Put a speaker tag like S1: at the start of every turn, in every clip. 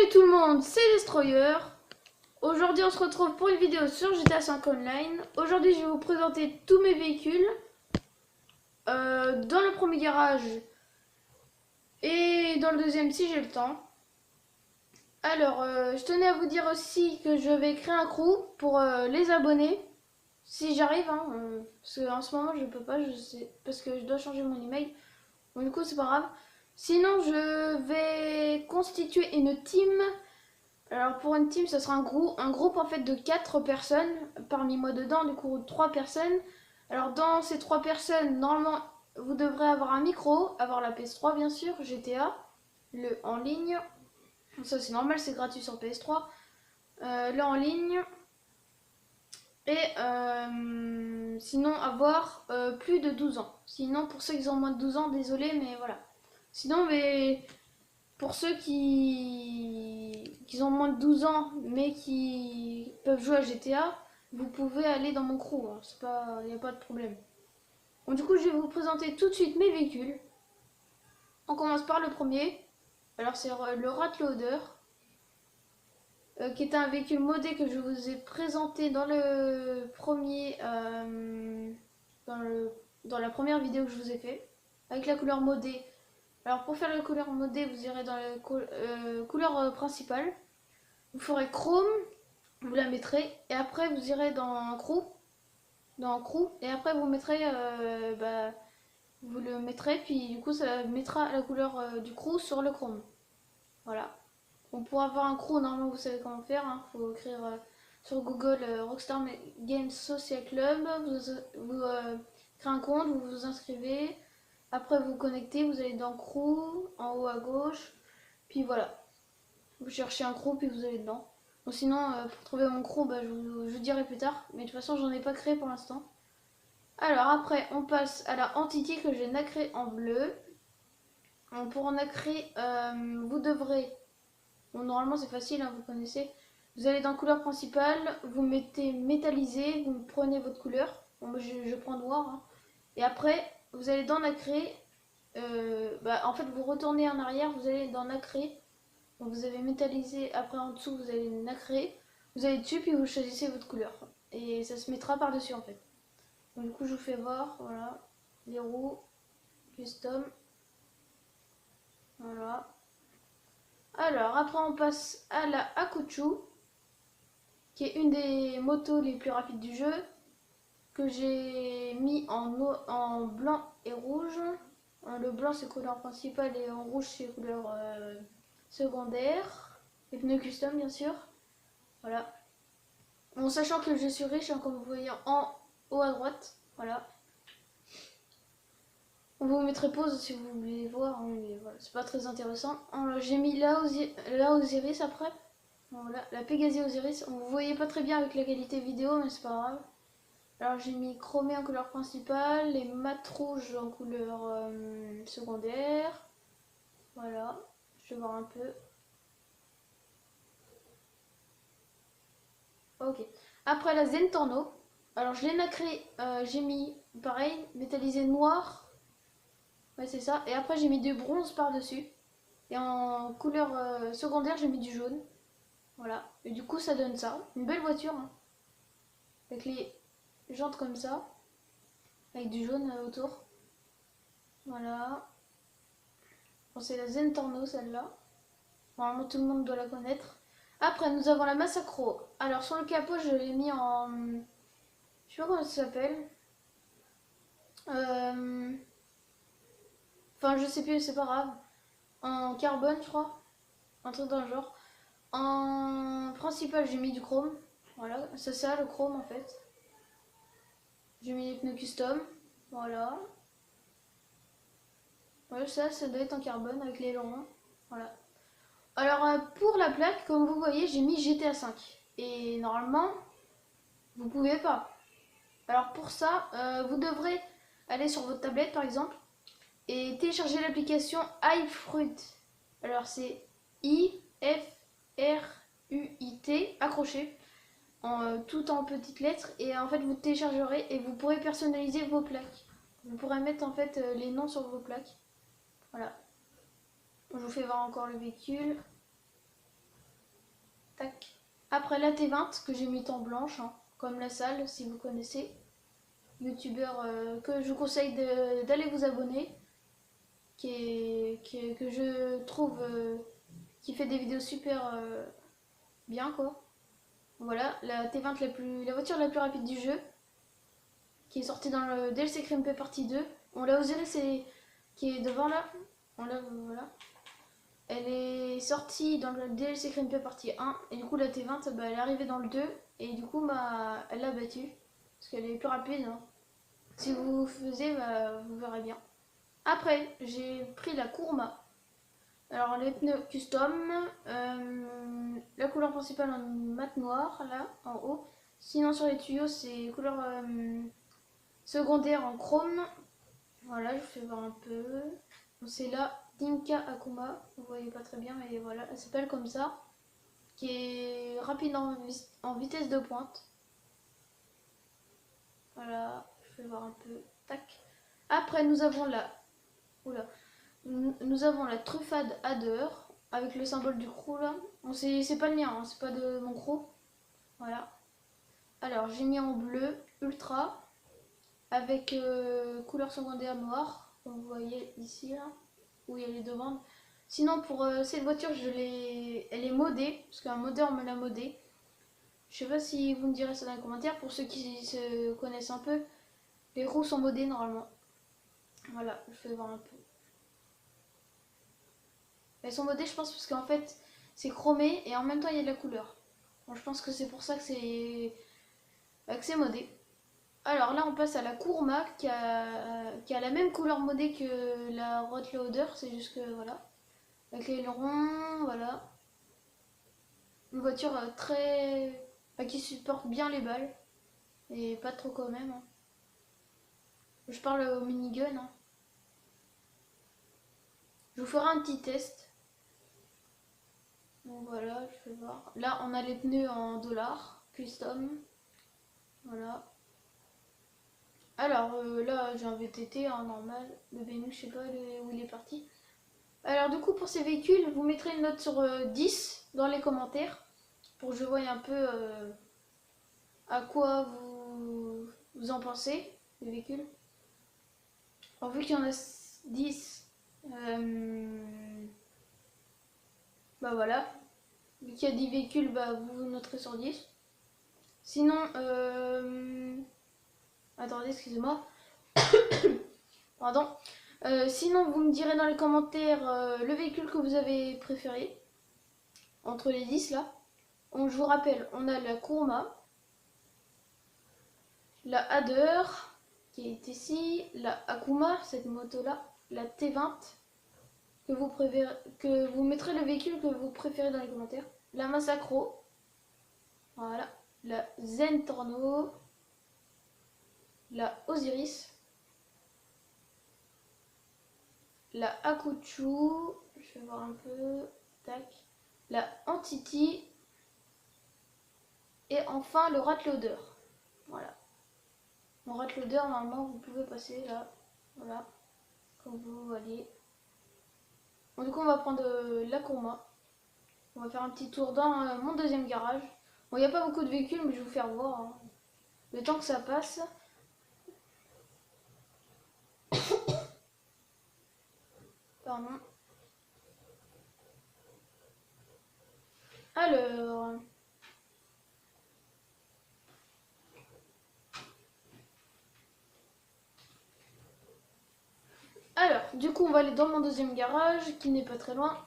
S1: Salut tout le monde, c'est Destroyer. Aujourd'hui on se retrouve pour une vidéo sur GTA 5 Online. Aujourd'hui je vais vous présenter tous mes véhicules dans le premier garage et dans le deuxième si j'ai le temps. Alors je tenais à vous dire aussi que je vais créer un crew pour les abonnés. Si j'arrive, hein, parce qu'en ce moment je peux pas, je sais, parce que je dois changer mon email. Bon, du coup c'est pas grave. Sinon je vais constituer une team. Alors pour une team, ça sera un groupe en fait de 4 personnes, parmi moi dedans, du coup 3 personnes. Alors dans ces 3 personnes, normalement, vous devrez avoir un micro, avoir la PS3 bien sûr, GTA, le en ligne. Ça c'est normal, c'est gratuit sur PS3. Le en ligne. Et sinon avoir plus de 12 ans. Sinon pour ceux qui ont moins de 12 ans, désolé, mais voilà. Sinon, mais pour ceux qui ont moins de 12 ans mais qui peuvent jouer à GTA, vous pouvez aller dans mon crew, hein. C'est pas, il n'y a pas de problème. Bon, du coup, je vais vous présenter tout de suite mes véhicules. On commence par le premier. Alors, c'est le Ratloader, qui est un véhicule modé que je vous ai présenté dans le premier, dans la première vidéo que je vous ai fait, avec la couleur modée. Alors, pour faire la couleur modée, vous irez dans la couleur principale. Vous ferez chrome, vous la mettrez, et après vous irez dans crew, et après vous mettrez, vous le mettrez, puis du coup ça mettra la couleur du crew sur le chrome. Voilà. Bon, pour avoir un crew, normalement vous savez comment faire, hein. Faut écrire sur Google Rockstar Games Social Club, vous créez un compte, vous vous inscrivez, après vous connectez, vous allez dans crew, en haut à gauche, puis voilà. Vous cherchez un crew, puis vous allez dedans. Bon, sinon, pour trouver mon crew, je vous dirai plus tard. Mais de toute façon, j'en ai pas créé pour l'instant. Alors après, on passe à la entity que j'ai nacrée en bleu. Donc, pour nacrer, vous devrez... Bon, normalement, c'est facile, hein, vous connaissez. Vous allez dans couleur principale, vous mettez métallisé, vous prenez votre couleur. Bon, moi, je prends noir, hein. Et après, vous allez dans nacrer. En fait, vous retournez en arrière, vous allez dans nacrer. Donc vous avez métallisé, après en dessous vous allez nacrer, vous allez dessus puis vous choisissez votre couleur. Et ça se mettra par dessus en fait. Donc du coup je vous fais voir, voilà, les roues, custom, voilà. Alors après on passe à la Hakuchu, qui est une des motos les plus rapides du jeu, que j'ai mis en blanc et rouge. Le blanc c'est couleur principale et en rouge c'est couleur secondaire. Les pneus custom bien sûr. Voilà. Bon, sachant que je suis riche, hein, comme vous voyez en haut à droite. Voilà. On vous mettrait pause si vous voulez voir, hein, mais voilà, c'est pas très intéressant. J'ai mis la Osiris après. Voilà, la Pégasi Osiris. Vous voyez pas très bien avec la qualité vidéo, mais c'est pas grave. Alors j'ai mis chromé en couleur principale, les mat rouges en couleur secondaire. Voilà, je vais voir un peu. Ok. Après la Zentorno. Alors je l'ai nacré, j'ai mis pareil, métallisé noir. Ouais, c'est ça. Et après j'ai mis du bronze par-dessus. Et en couleur secondaire, j'ai mis du jaune. Voilà. Et du coup, ça donne ça. Une belle voiture, hein. Avec les jantes comme ça. Avec du jaune autour. Voilà. Bon, c'est la Zentorno, celle-là. Normalement, tout le monde doit la connaître. Après, nous avons la Massacro. Alors, sur le capot, je l'ai mis en... Je sais pas comment ça s'appelle. Enfin, je sais plus, c'est pas grave. En carbone, je crois. Un truc dans le genre. En principal, j'ai mis du chrome. Voilà, c'est ça le chrome en fait. J'ai mis les pneus custom. Voilà. Ouais, ça doit être en carbone avec les longs. Voilà. Alors, pour la plaque, comme vous voyez, j'ai mis GTA 5. Et normalement, vous pouvez pas. Alors, pour ça, vous devrez aller sur votre tablette par exemple et télécharger l'application iFruit. Alors, c'est I-F-R-U-I-T, accroché. Tout en petites lettres et en fait vous téléchargerez et vous pourrez personnaliser vos plaques. Vous pourrez mettre en fait les noms sur vos plaques. Voilà. Je vous fais voir encore le véhicule. Tac. Après la T20 que j'ai mis en blanche, hein, comme la salle, si vous connaissez. Youtubeur que je vous conseille d'aller vous abonner. Que je trouve qui fait des vidéos super bien quoi. Voilà, la T20 la voiture la plus rapide du jeu, qui est sortie dans le DLC Crime Partie 2. On l'a osé, c'est qui est devant là. On l'a, voilà. Elle est sortie dans le DLC Crime Partie 1 et du coup la T20 bah, elle est arrivée dans le 2 et du coup bah, elle l'a battue parce qu'elle est plus rapide. Hein. Si vous faisiez, bah, vous verrez bien. Après, j'ai pris la Kurma. Alors les pneus custom, la couleur principale en mat noir là en haut. Sinon sur les tuyaux c'est couleur secondaire en chrome. Voilà, je vous fais voir un peu. C'est la Dinka Akuma, vous voyez pas très bien mais voilà, elle s'appelle comme ça. Qui est rapide en vitesse de pointe. Voilà, je vais voir un peu. Tac. Après nous avons la... Oula. Nous avons la Truffade Adder avec le symbole du crew là. Bon, c'est pas le mien, hein, c'est pas de mon crew. Voilà. Alors j'ai mis en bleu ultra avec couleur secondaire noire, comme vous voyez ici là, où il y a les demandes. Sinon pour cette voiture elle est modée, parce qu'un modeur me l'a modée. Je sais pas si vous me direz ça dans les commentaires. Pour ceux qui se connaissent un peu, les roues sont modées normalement. Voilà, je vais voir un peu. Elles sont modées, je pense, parce qu'en fait, c'est chromé et en même temps, il y a de la couleur. Bon, je pense que c'est pour ça que c'est modé. Alors là, on passe à la Kurma qui a la même couleur modée que la Rottloader. C'est juste que, voilà. Avec les ailerons, voilà. Une voiture très... qui supporte bien les balles. Et pas trop quand même. Hein. Je parle au minigun. Hein. Je vous ferai un petit test. Donc voilà, je vais voir. Là, on a les pneus en dollars, custom. Voilà. Alors là, j'ai un VTT en normal. Le BMX, je sais pas où il est parti. Alors du coup, pour ces véhicules, vous mettrez une note sur 10 dans les commentaires. Pour que je voie un peu à quoi vous en pensez, les véhicules. Alors vu qu'il y en a 10, bah voilà. Vu qu'il y a 10 véhicules, bah vous noterez sur 10. Sinon, attendez, excusez-moi. Pardon. Sinon, vous me direz dans les commentaires le véhicule que vous avez préféré. Entre les 10 là. Je vous rappelle, on a la Kurma, la Adder, qui est ici, la Akuma, cette moto-là, la T20, que vous mettrez le véhicule que vous préférez dans les commentaires. La Massacro, voilà, la Zen Torno, la Osiris, la Akuchu, je vais voir un peu, tac, la Entity, et enfin le Ratloader. Voilà. Mon Ratloader, normalement, vous pouvez passer là, voilà, comme vous voyez. Bon, du coup, on va prendre la Kurma. On va faire un petit tour dans mon deuxième garage. Bon, il n'y a pas beaucoup de véhicules, mais je vais vous faire voir. Hein. Le temps que ça passe. Pardon. Alors. Alors, du coup, on va aller dans mon deuxième garage, qui n'est pas très loin.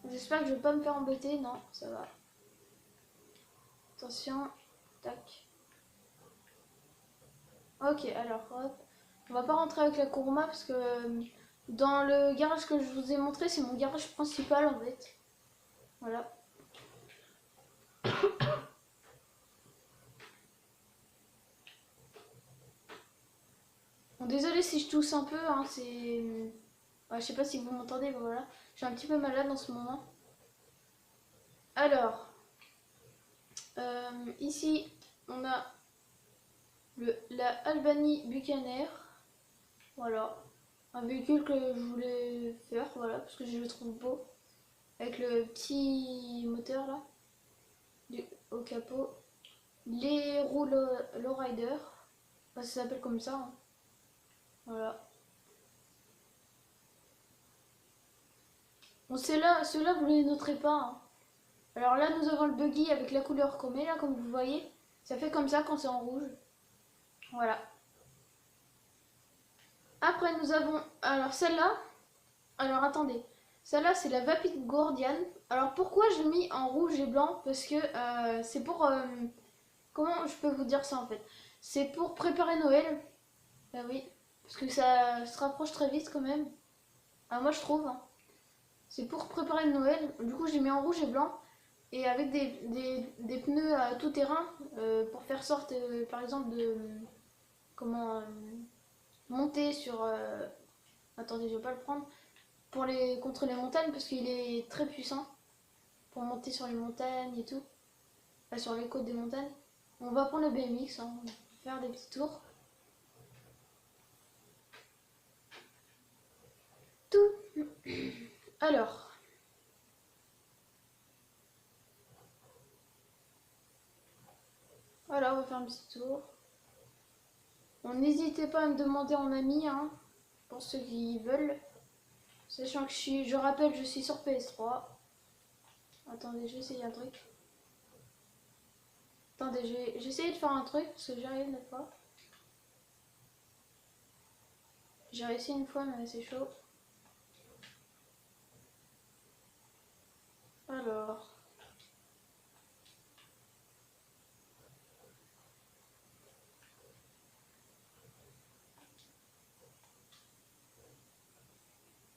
S1: J'espère que je vais pas me faire embêter. Non, ça va. Attention. Tac. Ok, alors, hop. On va pas rentrer avec la Kurma parce que dans le garage que je vous ai montré, c'est mon garage principal en fait. Voilà. Bon, désolé si je tousse un peu, hein, c'est... Ouais, je sais pas si vous m'entendez, mais voilà. Je suis un petit peu malade en ce moment. Alors, ici, on a la Albany Buccaneer. Voilà. un véhicule que je voulais faire, voilà, parce que je le trouve beau. Avec le petit moteur là, au capot. Les roues lowrider, ça s'appelle comme ça, hein. Voilà. Bon, ceux-là, vous les noterez pas, hein. Alors là, nous avons le buggy avec la couleur chromée, là, comme vous voyez. Ça fait comme ça quand c'est en rouge. Voilà. Après, nous avons... Alors celle-là... Alors attendez. Celle-là, c'est la Vapid Guardian. Alors pourquoi j'ai mis en rouge et blanc? Parce que c'est pour... comment je peux vous dire ça en fait? C'est pour préparer Noël. Bah oui. Parce que ça se rapproche très vite quand même. Ah, moi je trouve, hein. C'est pour préparer Noël. Du coup, j'ai mis en rouge et blanc. Et avec des pneus à tout terrain pour faire sorte, par exemple, de comment monter sur. Attendez, je vais pas le prendre. Pour contre les montagnes, parce qu'il est très puissant. Pour monter sur les montagnes et tout. Enfin, sur les côtes des montagnes. On va prendre le BMX, hein, on va faire des petits tours. Tout. Alors. Voilà, on va faire un petit tour. Bon, n'hésitez pas à me demander en ami, hein, pour ceux qui veulent. Sachant que je rappelle, je suis sur PS3. Attendez, je vais essayer un truc. Attendez, j'ai essayé de faire un truc parce que j'y arrive une fois. J'ai réussi une fois, mais c'est chaud. Alors.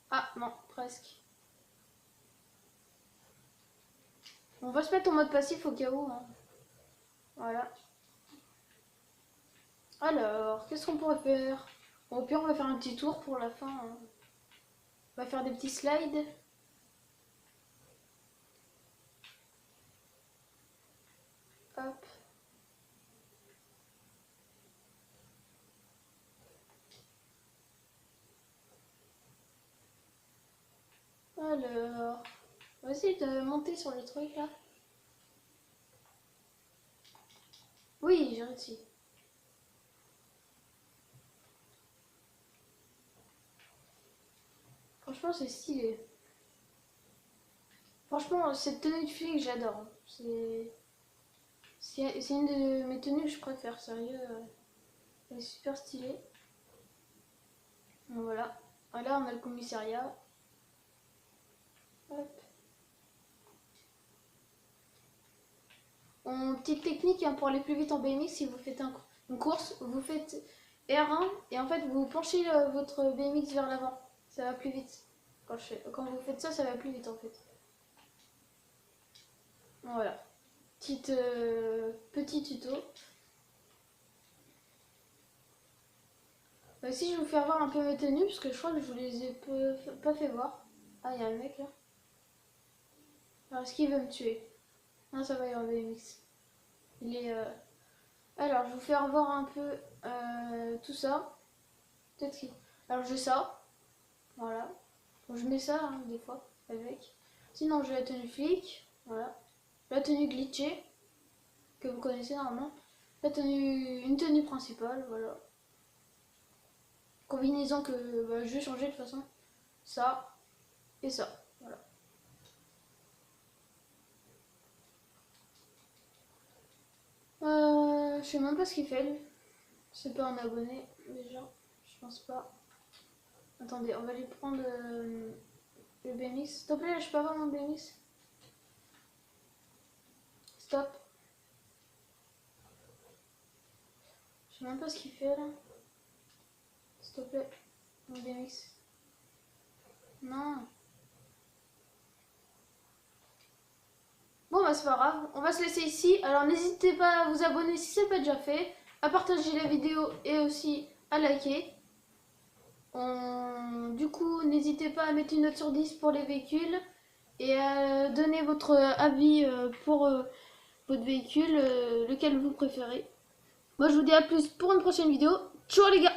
S1: Ah non, presque. On va se mettre en mode passif au cas où, hein. Voilà. Alors, qu'est-ce qu'on pourrait faire? Bon, au pire, on va faire un petit tour pour la fin, hein. On va faire des petits slides. Hop. Alors, on va essayer de monter sur le truc là. Oui, j'ai réussi. Franchement, c'est stylé. Franchement, cette tenue de flic, j'adore. C'est une de mes tenues que je préfère, sérieux. Elle est super stylée. Voilà. Ah, là, on a le commissariat. Hop. Petite technique, hein, pour aller plus vite en BMX, si vous faites une course, vous faites R1 et en fait vous penchez votre BMX vers l'avant. Ça va plus vite. Quand vous faites ça, ça va plus vite en fait. Voilà. Petit tuto. Si je vous fais voir un peu mes tenues, parce que je crois que je vous les ai pas fait voir. Ah, il y a un mec là. Alors, est-ce qu'il veut me tuer? Non, ça va, il est en BMX. Il est... Alors, je vais vous faire voir un peu tout ça. Peut-être qu'il... Alors, j'ai ça. Voilà. Bon, je mets ça, hein, des fois, avec. Sinon, j'ai la tenue flic. Voilà. La tenue glitchée, que vous connaissez normalement. Une tenue principale, voilà. Combinaison que je vais changer de toute façon. Ça et ça. Voilà. Je sais même pas ce qu'il fait lui. C'est pas un abonné déjà. Je pense pas. Attendez, on va lui prendre le BMX. S'il te plaît, je peux avoir mon BMX? Stop. Je sais même pas ce qu'il fait là. S'il te plaît, mon BMX. Non. Bon bah c'est pas grave, on va se laisser ici. Alors n'hésitez pas à vous abonner si c'est pas déjà fait, à partager la vidéo et aussi à liker. Du coup, n'hésitez pas à mettre une note sur 10 pour les véhicules et à donner votre avis pour votre véhicule, lequel vous préférez. Moi je vous dis à plus pour une prochaine vidéo. Ciao les gars!